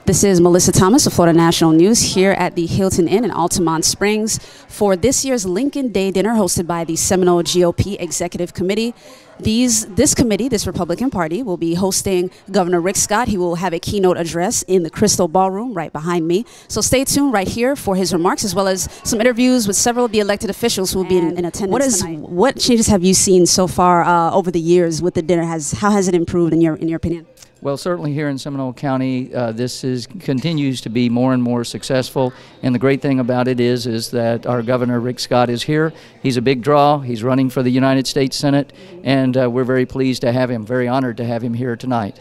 This is Mellissa Thomas of Florida National News here at the Hilton Inn in Altamonte Springs for this year's Lincoln Day dinner hosted by the Seminole GOP Executive Committee. This committee, this Republican Party, will be hosting Governor Rick Scott. He will have a keynote address in the Crystal Ballroom right behind me. So stay tuned right here for his remarks, as well as some interviews with several of the elected officials who will be in attendance tonight. What changes have you seen so far over the years with the dinner? How has it improved in your opinion? Well, certainly here in Seminole County, this continues to be more and more successful. And the great thing about it is that our Governor Rick Scott is here. He's a big draw. He's running for the United States Senate, and we're very pleased to have him, very honored to have him here tonight.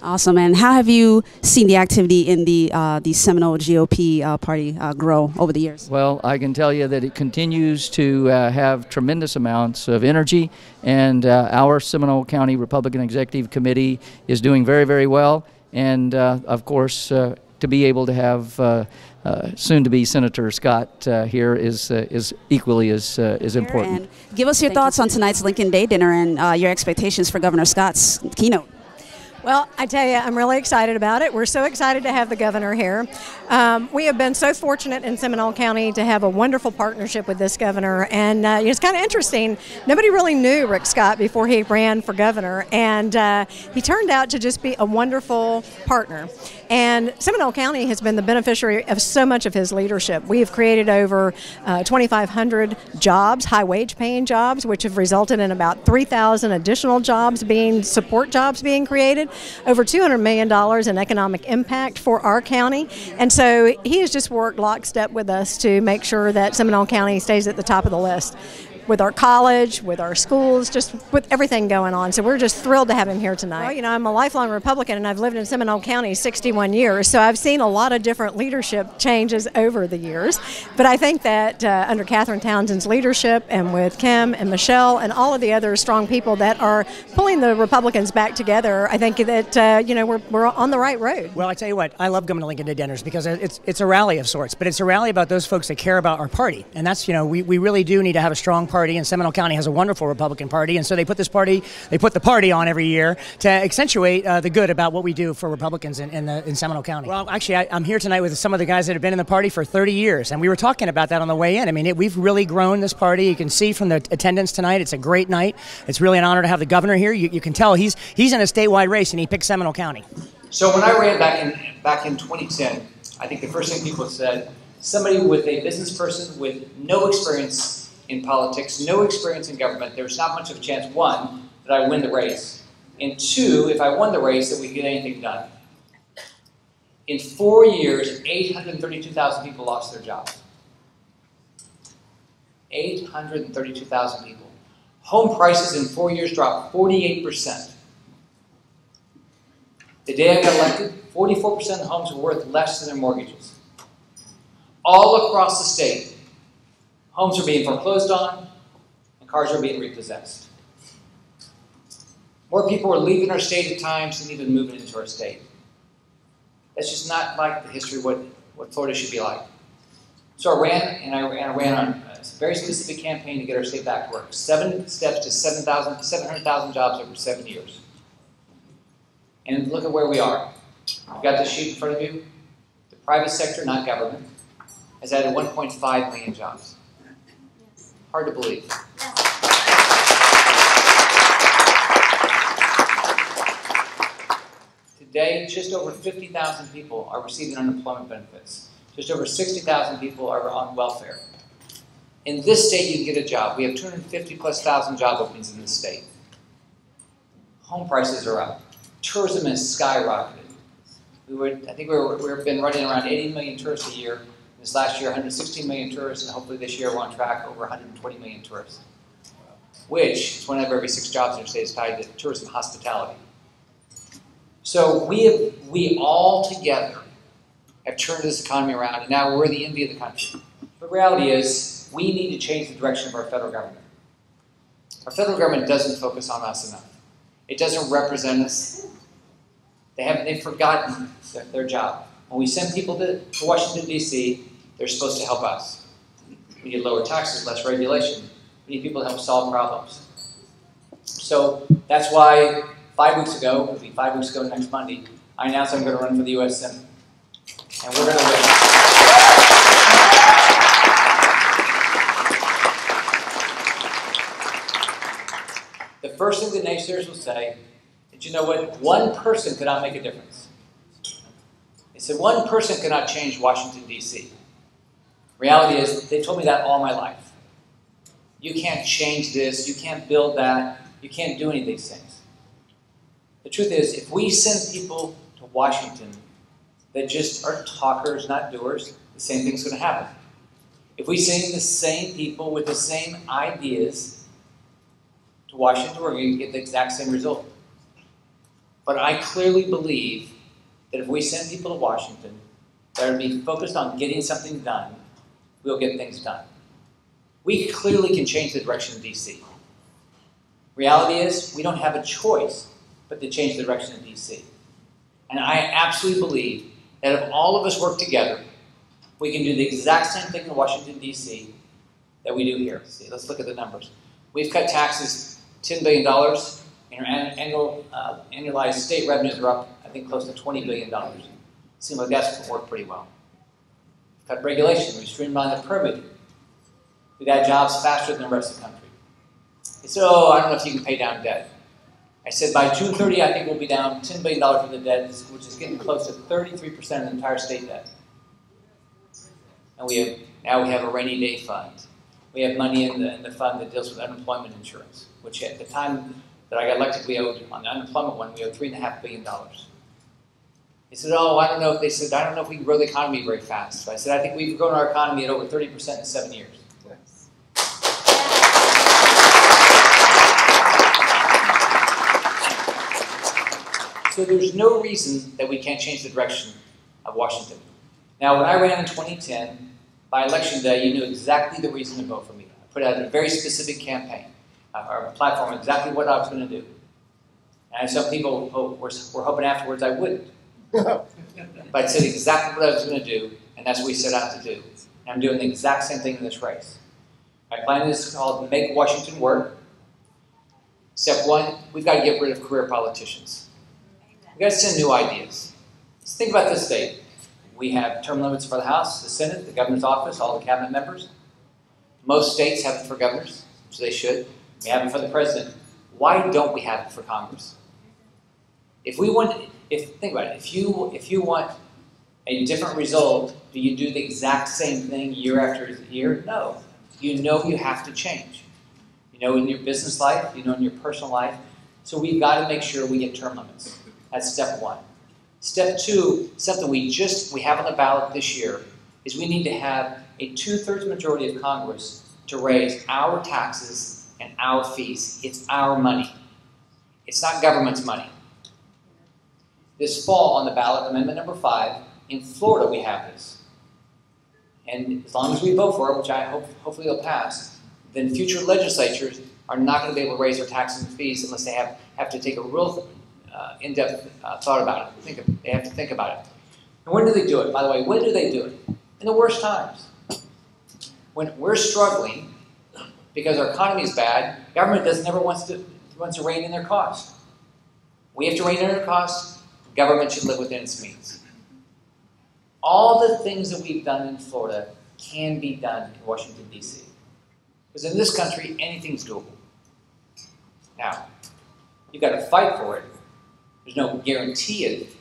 Awesome. And how have you seen the activity in the Seminole GOP party grow over the years? Well, I can tell you that it continues to have tremendous amounts of energy, and our Seminole County Republican Executive Committee is doing very, very well. And of course, to be able to have soon-to-be Senator Scott here is equally as important. And give us your thoughts on tonight's Lincoln Day dinner and your expectations for Governor Scott's keynote. Well, I tell you, I'm really excited about it. We're so excited to have the governor here. We have been so fortunate in Seminole County to have a wonderful partnership with this governor. And it's kind of interesting. Nobody really knew Rick Scott before he ran for governor. And he turned out to just be a wonderful partner. And Seminole County has been the beneficiary of so much of his leadership. We have created over 2,500 jobs, high-wage paying jobs, which have resulted in about 3,000 additional jobs support jobs being created. Over $200 million in economic impact for our county. And so he has just worked lockstep with us to make sure that Seminole County stays at the top of the list, with our college, with our schools, just with everything going on. So we're just thrilled to have him here tonight. Well, you know, I'm a lifelong Republican, and I've lived in Seminole County 61 years, so I've seen a lot of different leadership changes over the years. But I think that under Catherine Townsend's leadership, and with Kim and Michelle and all of the other strong people that are pulling the Republicans back together, I think that you know, we're on the right road. Well, I tell you what, I love going to Lincoln Day dinners because it's a rally of sorts, but it's a rally about those folks that care about our party, and that's, you know, we really do need to have a strong party, and Seminole County has a wonderful Republican Party, and so they put the party on every year to accentuate the good about what we do for Republicans in Seminole County. Well, actually, I'm here tonight with some of the guys that have been in the party for 30 years, and we were talking about that on the way in. I mean, we've really grown this party. You can see from the attendance tonight, it's a great night. It's really an honor to have the governor here. You can tell he's in a statewide race, and he picked Seminole County. So when I ran back in 2010, I think the first thing people said, somebody with a business person with no experience in politics, no experience in government, there's not much of a chance, one, that I win the race, and two, if I won the race, that we could get anything done. In 4 years, 832,000 people lost their jobs. 832,000 people. Home prices in 4 years dropped 48%. The day I got elected, 44% of homes were worth less than their mortgages. All across the state, homes are being foreclosed on, and cars are being repossessed. More people are leaving our state at times than even moving into our state. That's just not like the history of what Florida should be like. So I ran on a very specific campaign to get our state back to work. 7 steps to 700,000 jobs over 7 years. And look at where we are. You've got this sheet in front of you. The private sector, not government, has added 1.5 million jobs. Hard to believe. Today, just over 50,000 people are receiving unemployment benefits. Just over 60,000 people are on welfare. In this state, you can get a job. We have 250,000+ job openings in this state. Home prices are up. Tourism has skyrocketed. I think we've been running around 80 million tourists a year. This last year, 116 million tourists, and hopefully this year we're on track over 120 million tourists, which is 1 out of every 6 jobs in our state is tied to tourism and hospitality. So we all together have turned this economy around, and now we're the envy of the country. The reality is we need to change the direction of our federal government. Our federal government doesn't focus on us enough. It doesn't represent us. They've forgotten their job. When we send people to Washington, D.C., they're supposed to help us. We need lower taxes, less regulation. We need people to help solve problems. So that's why 5 weeks ago, it'll be 5 weeks ago next Monday, I announced I'm going to run for the U.S. Senate. And we're going to win. The first thing the naysayers will say is, you know what, one person could not make a difference. They said one person could not change Washington, D.C. Reality is, they told me that all my life. You can't change this, you can't build that, you can't do any of these things. The truth is, if we send people to Washington that just are talkers, not doers, the same thing's going to happen. If we send the same people with the same ideas to Washington, we're going to get the exact same result. But I clearly believe that if we send people to Washington that are to be focused on getting something done, we'll get things done. We clearly can change the direction of D.C. Reality is, we don't have a choice but to change the direction of D.C. And I absolutely believe that if all of us work together, we can do the exact same thing in Washington, D.C. that we do here. See, let's look at the numbers. We've cut taxes $10 billion, and our annualized state revenues are up, I think, close to $20 billion. Seems like that's worked pretty well. We've cut regulation. We've streamlined the permitting. We've got jobs faster than the rest of the country. They said, oh, I don't know if you can pay down debt. I said, by June 30, I think we'll be down $10 billion from the debt, which is getting close to 33% of the entire state debt. And now we have a rainy day fund. We have money in the fund that deals with unemployment insurance, which at the time that I got elected, we owed, on the unemployment one, we owed $3.5 billion. They said, oh, I don't know if we can grow the economy very fast. So I said, I think we've grown our economy at over 30% in 7 years. So there's no reason that we can't change the direction of Washington. Now, when I ran in 2010, by election day, you knew exactly the reason to vote for me. I put out a very specific campaign, or a platform, exactly what I was going to do. And some people were hoping afterwards I wouldn't. But I said exactly what I was going to do, and that's what we set out to do. And I'm doing the exact same thing in this race. My plan is called Make Washington Work. Step one, we've got to get rid of career politicians. We've got to send new ideas. Let's think about this state. We have term limits for the House, the Senate, the governor's office, all the cabinet members. Most states have it for governors, which they should. We have it for the president. Why don't we have it for Congress? Think about it. If you want a different result, do you do the exact same thing year after year? No. You know you have to change. You know in your business life, you know in your personal life. So we've got to make sure we get term limits. That's step one. Step two, something we have on the ballot this year, is we need to have a 2/3 majority of Congress to raise our taxes and our fees. It's our money. It's not government's money. This fall on the ballot, Amendment number 5, in Florida we have this. And as long as we vote for it, which I hopefully it'll pass, then future legislatures are not going to be able to raise their taxes and fees unless they have to take a real in-depth thought about it. They have to think about it. And when do they do it? By the way, when do they do it? In the worst times. When we're struggling because our economy is bad, government never wants to rein in their costs. We have to rein in our costs. Government should live within its means. All the things that we've done in Florida can be done in Washington, D.C. Because in this country, anything's doable. Now, you've got to fight for it. There's no guarantee of it.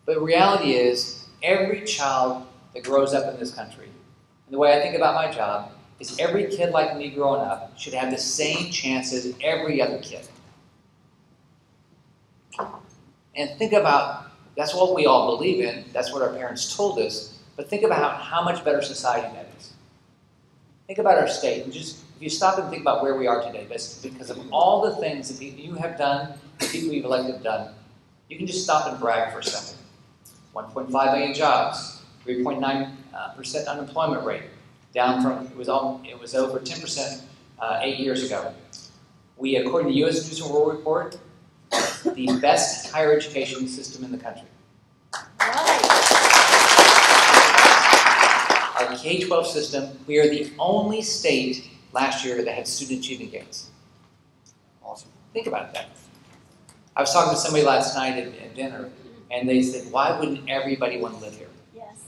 But the reality is, every child that grows up in this country, and the way I think about my job, is every kid like me growing up should have the same chance as every other kid. And think about, that's what we all believe in, that's what our parents told us, but think about how much better society that is. Think about our state, and just, if you stop and think about where we are today, that's because of all the things that you have done, the people you've elected have done, you can just stop and brag for a second. 1.5 million jobs, 3.9% unemployment rate, down from, it was over 10% 8 years ago. We, according to the U.S. News and World Report, the best higher education system in the country. Our K-12 system, we are the only state last year that had student achievement gains. Awesome. Think about that. I was talking to somebody last night at dinner, And they said, why wouldn't everybody want to live here? Yes.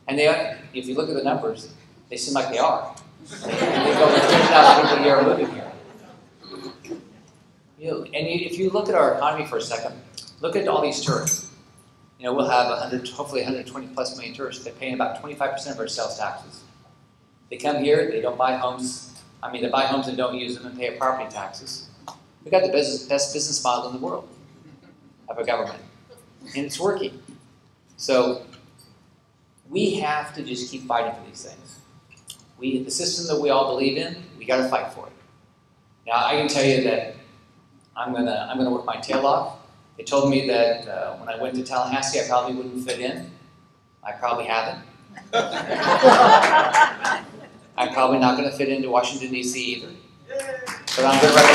And they, if you look at the numbers, they seem like they are. And they go over 10,000 people a year are moving here. You know, and if you look at our economy for a second, look at all these tourists. You know, we'll have hopefully 120 plus million tourists. They're paying about 25% of our sales taxes. They come here, they don't buy homes. I mean, they buy homes and don't use them and pay property taxes. We've got the best business model in the world of a government, and it's working. So we have to just keep fighting for these things. The system that we all believe in, we got to fight for it. Now, I can tell you that I'm gonna work my tail off. They told me that when I went to Tallahassee, I probably wouldn't fit in. I probably haven't. I'm probably not going to fit into Washington, D.C. either. But I'm good right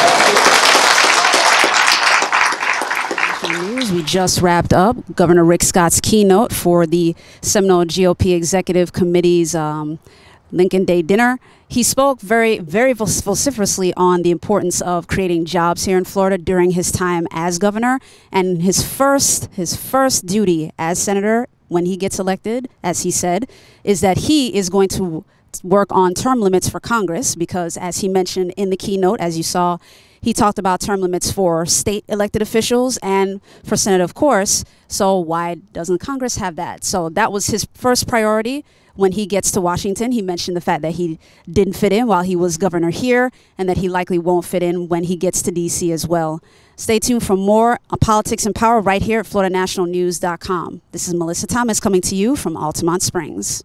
now. News. We just wrapped up Governor Rick Scott's keynote for the Seminole GOP Executive Committee's Lincoln Day dinner. He spoke very vociferously on the importance of creating jobs here in Florida during his time as governor, and his first duty as senator when he gets elected, as he said, is that he is going to work on term limits for Congress, because as he mentioned in the keynote, as you saw, he talked about term limits for state elected officials and for Senate, of course. So why doesn't Congress have that? So that was his first priority when he gets to Washington. He mentioned the fact that he didn't fit in while he was governor here, and that he likely won't fit in when he gets to D.C. as well. Stay tuned for more on Politics and Power right here at FloridaNationalNews.com. This is Mellissa Thomas coming to you from Altamonte Springs.